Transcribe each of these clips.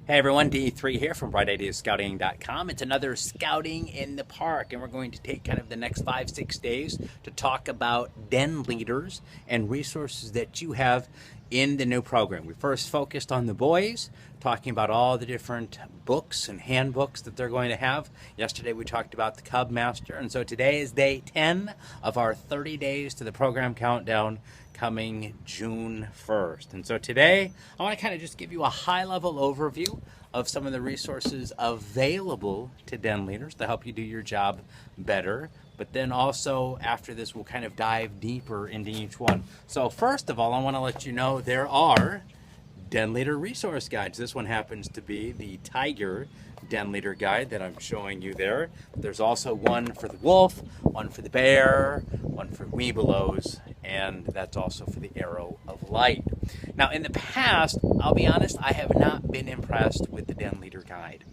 Hey everyone, D3 here from BrightIdeasScouting.com. It's another Scouting in the Park, and we're going to take kind of the next 5-6 days to talk about den leaders and resources that you have in the new program. We first focused on the boys, talking about all the different books and handbooks that they're going to have. Yesterday we talked about the Cub Master, and so today is day 10 of our 30 days to the program countdown coming June 1st. And so today I want to kind of just give you a high-level overview of some of the resources available to den leaders to help you do your job better. But then also after this, we'll kind of dive deeper into each one. So first of all, I want to let you know there are den leader resource guides. This one happens to be the Tiger den leader guide that I'm showing you there. There's also one for the wolf, one for the bear, one for Webelos, and that's also for the Arrow of Light. Now in the past, I'll be honest, I have not been impressed with the den leader guide.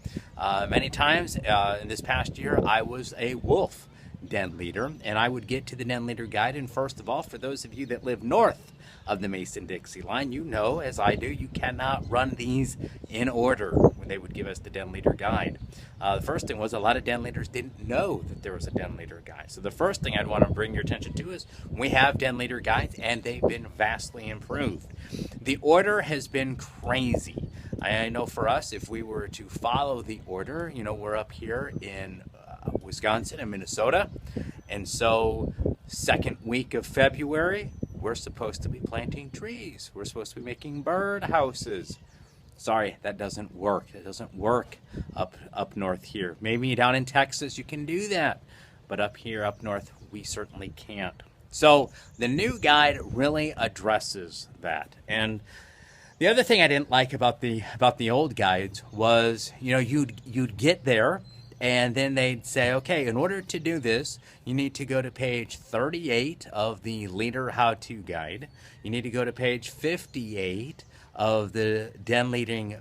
Many times in this past year, I was a wolf den leader, and I would get to the den leader guide, and first of all, for those of you that live north of the Mason-Dixie line, you know, as I do, you cannot run these in order when they would give us the den leader guide. The first thing was a lot of den leaders didn't know that there was a den leader guide. So the first thing I'd want to bring your attention to is we have den leader guides, and they've been vastly improved. The order has been crazy. I know for us, if we were to follow the order, you know, we're up here in Wisconsin and Minnesota, and so second week of February, we're supposed to be planting trees. We're supposed to be making bird houses. Sorry, that doesn't work. It doesn't work up north here. Maybe down in Texas you can do that, but up here, up north, we certainly can't. So the new guide really addresses that. And the other thing I didn't like about the old guides was, you know, you'd get there, and then they'd say, okay, in order to do this, you need to go to page 38 of the Leader How-To Guide. You need to go to page 58 of the Den Meeting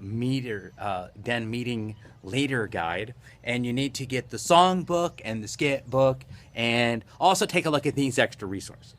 Leader Guide. And you need to get the song book and the skit book, and also take a look at these extra resources.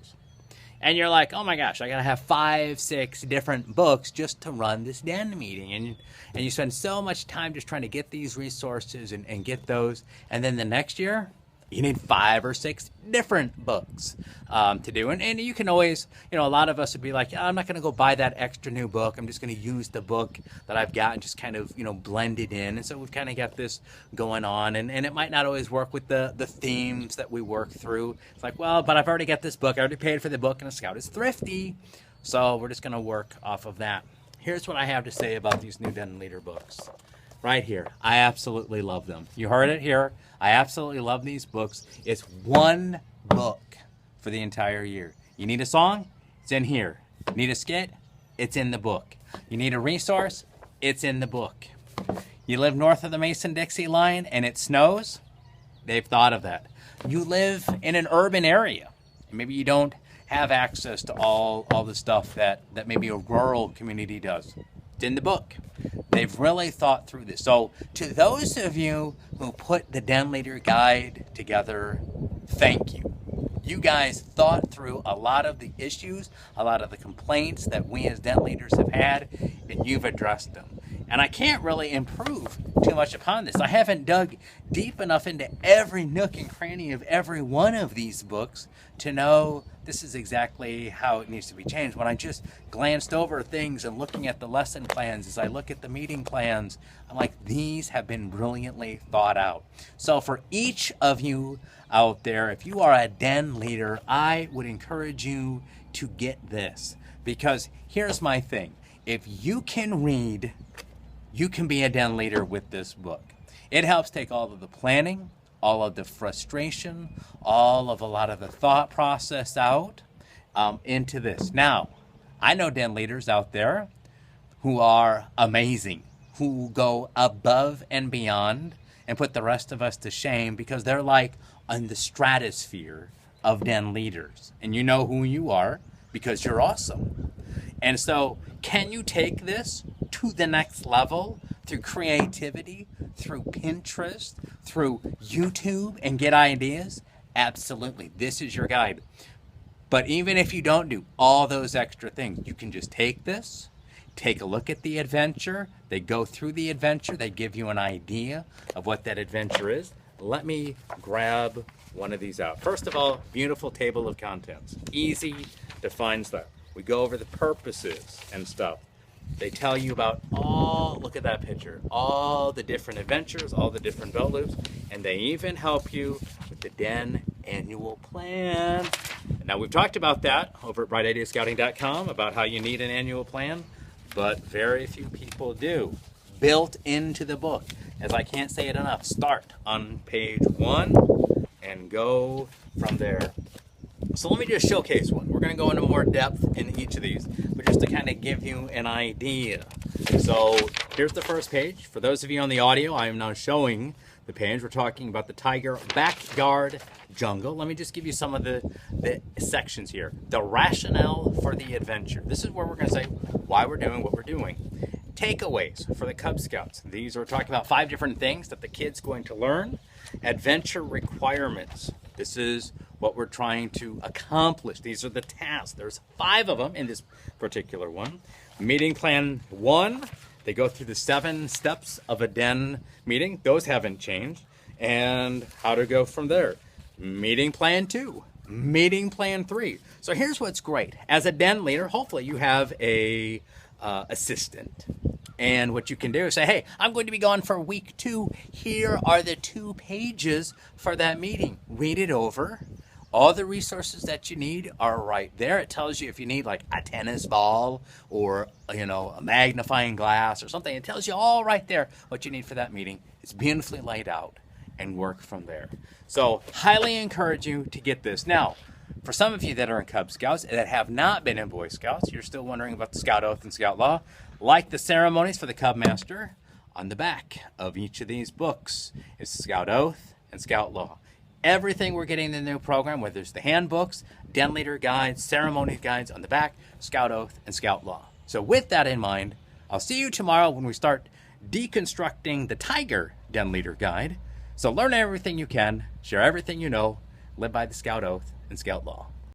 And you're like, oh my gosh, I gotta have 5-6 different books just to run this den meeting. And you spend so much time just trying to get these resources and get those. And then the next year, you need 5 or 6 different books to do. And you can always, you know, a lot of us would be like, I'm not going to go buy that extra new book. I'm just going to use the book that I've got and just kind of, you know, blend it in. And so we've kind of got this going on. And it might not always work with the themes that we work through. It's like, well, but I've already got this book. I already paid for the book, and a scout is thrifty. So we're just going to work off of that. Here's what I have to say about these new den leader books. Right here. I absolutely love them. You heard it here. I absolutely love these books. It's one book for the entire year. You need a song? It's in here. You need a skit? It's in the book. You need a resource? It's in the book. You live north of the Mason-Dixie line and it snows? They've thought of that. You live in an urban area, and maybe you don't have access to all the stuff that maybe a rural community does. It's in the book. They've really thought through this. So to those of you who put the Den Leader Guide together, thank you. You guys thought through a lot of the issues, a lot of the complaints that we as den leaders have had, and you've addressed them. And I can't really improve too much upon this. I haven't dug deep enough into every nook and cranny of every one of these books to know this is exactly how it needs to be changed. When I just glanced over things and looking at the lesson plans, as I look at the meeting plans, I'm like, these have been brilliantly thought out. So for each of you out there, if you are a den leader, I would encourage you to get this. Because here's my thing. If you can read, you can be a den leader with this book. It helps take all of the planning, all of the frustration, all of a lot of the thought process out into this. Now, I know den leaders out there who are amazing, who go above and beyond and put the rest of us to shame because they're like in the stratosphere of den leaders. And you know who you are because you're awesome. And so, can you take this to the next level through creativity, through Pinterest, through YouTube, and get ideas? Absolutely. This is your guide. But even if you don't do all those extra things, you can just take this, take a look at the adventure. They go through the adventure. They give you an idea of what that adventure is. Let me grab one of these out. First of all, beautiful table of contents. Easy to find stuff. We go over the purposes and stuff. They tell you about look at that picture, all the different adventures, all the different belt loops, and they even help you with the Den annual plan. Now, we've talked about that over at BrightIdeaScouting.com about how you need an annual plan, but very few people do. Built into the book, as I can't say it enough, start on page 1 and go from there. So let me just showcase one. We're going to go into more depth in each of these, but just to kind of give you an idea. So here's the first page. For those of you on the audio, I am now showing the page. We're talking about the Tiger Backyard Jungle. Let me just give you some of the sections here. The rationale for the adventure. This is where we're going to say why we're doing what we're doing. Takeaways for the Cub Scouts. These are talking about 5 different things that the kid's going to learn. Adventure requirements. This is what we're trying to accomplish. These are the tasks. There's 5 of them in this particular one. Meeting plan 1. They go through the 7 steps of a Den meeting. Those haven't changed. And how to go from there. Meeting plan 2. Meeting plan 3. So here's what's great. As a Den leader, hopefully you have a assistant. And what you can do is say, hey, I'm going to be gone for week 2. Here are the 2 pages for that meeting. Read it over. All the resources that you need are right there. It tells you if you need like a tennis ball or, a magnifying glass or something. It tells you all right there what you need for that meeting. It's beautifully laid out and work from there. So highly encourage you to get this. Now, for some of you that are in Cub Scouts that have not been in Boy Scouts, you're still wondering about the Scout Oath and Scout Law, like the ceremonies for the Cub Master, on the back of each of these books is Scout Oath and Scout Law. Everything we're getting in the new program, whether it's the handbooks, Den Leader guides, ceremony guides on the back, Scout Oath and Scout Law. So with that in mind, I'll see you tomorrow when we start deconstructing the Tiger Den Leader Guide. So learn everything you can, share everything you know, live by the Scout Oath and Scout Law.